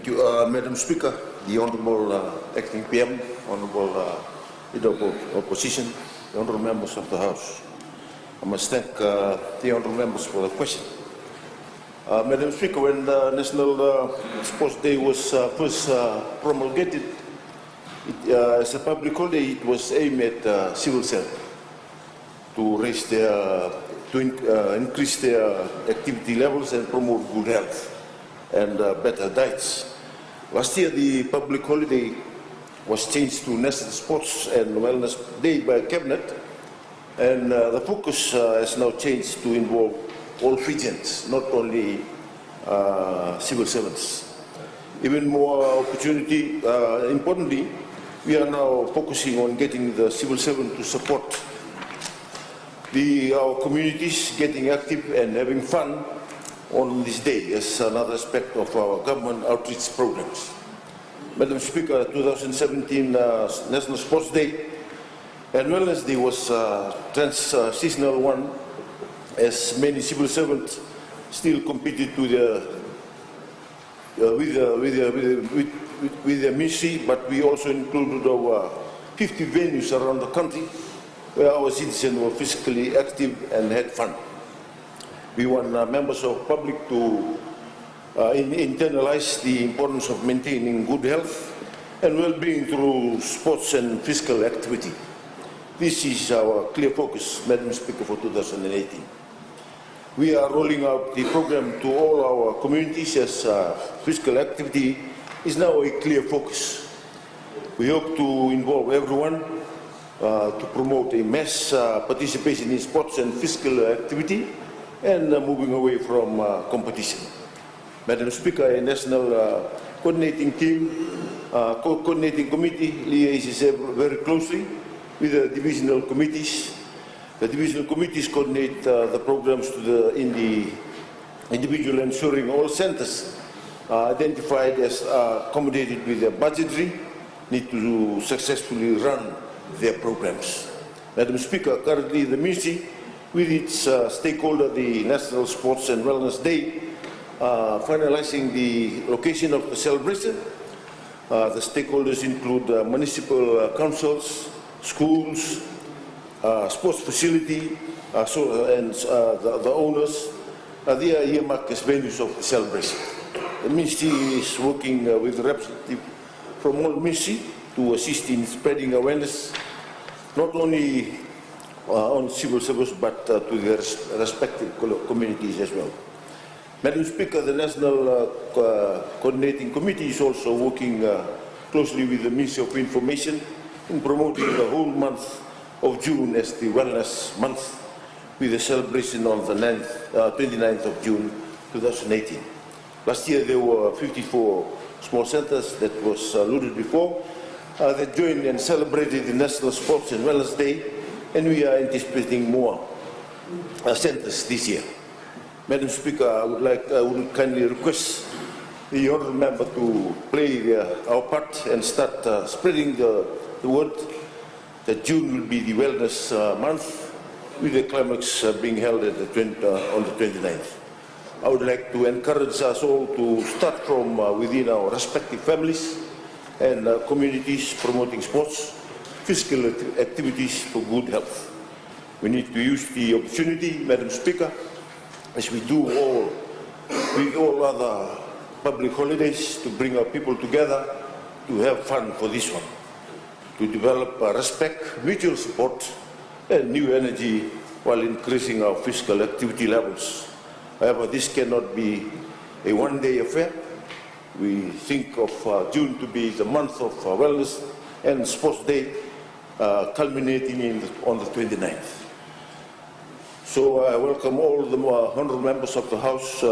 Thank you, Madam Speaker, the Honourable Acting PM, Honourable Leader of Opposition, the Honourable Members of the House. I must thank the Honourable Members for the question. Madam Speaker, when the National Sports Day was first promulgated as a public holiday, it was aimed at civil servants to raise their, increase their activity levels and promote good health and better diets. Last year, the public holiday was changed to National Sports and Wellness Day by Cabinet, and the focus has now changed to involve all Fijians, not only civil servants. Even more opportunity, importantly, we are now focusing on getting the civil servant to support our communities, getting active and having fun on this day as another aspect of our government outreach programs. Madam Speaker, 2017 National Sports Day and Wellness Day was a transitional one, as many civil servants still competed to with their ministry, but we also included over 50 venues around the country where our citizens were physically active and had fun. We want members of the public to internalize the importance of maintaining good health and well-being through sports and physical activity. This is our clear focus, Madam Speaker, for 2018. We are rolling out the program to all our communities as physical activity is now a clear focus. We hope to involve everyone to promote a mass participation in sports and physical activity and moving away from competition. Madam Speaker, a national coordinating team, coordinating committee liaises very closely with the divisional committees. The divisional committees coordinate the programs in the individual, ensuring all centres identified as accommodated with their budgetary need to successfully run their programs. Madam Speaker, currently the Ministry, with its stakeholder, the National Sports and Wellness Day, finalizing the location of the celebration. The stakeholders include municipal councils, schools, sports facility, and the owners. They are earmarked as venues of the celebration. The Ministry is working with representatives from all Ministry to assist in spreading awareness, not only on civil service, but to their respective communities as well. Madam Speaker, the National Coordinating Committee is also working closely with the Ministry of Information in promoting the whole month of June as the Wellness Month, with the celebration on the 29th of June 2018. Last year there were 54 small centres that was alluded before that joined and celebrated the National Sports and Wellness Day, and we are anticipating more centres this year. Madam Speaker, I would kindly request the honourable member to play our part and start spreading the word that June will be the Wellness Month, with the climax being held at on the 29th. I would like to encourage us all to start from within our respective families and communities, promoting sports, physical activities for good health. We need to use the opportunity, Madam Speaker, as we do with all other public holidays, to bring our people together to have fun for this one, to develop respect, mutual support, and new energy while increasing our physical activity levels. However, this cannot be a one-day affair. We think of June to be the month of Wellness and Sports Day, culminating on the 29th. So I welcome all the honourable members of the House,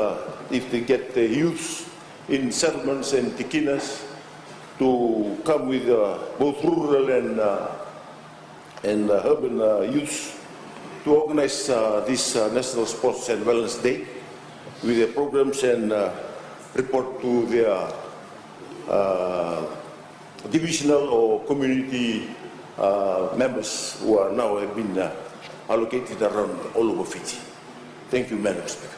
if they get the youths in settlements and tikinas, to come with both rural and urban youths to organize this National Sports and Wellness Day with their programs and report to their divisional or community members who are now have been allocated around all over Fiji. Thank you, Madam Speaker.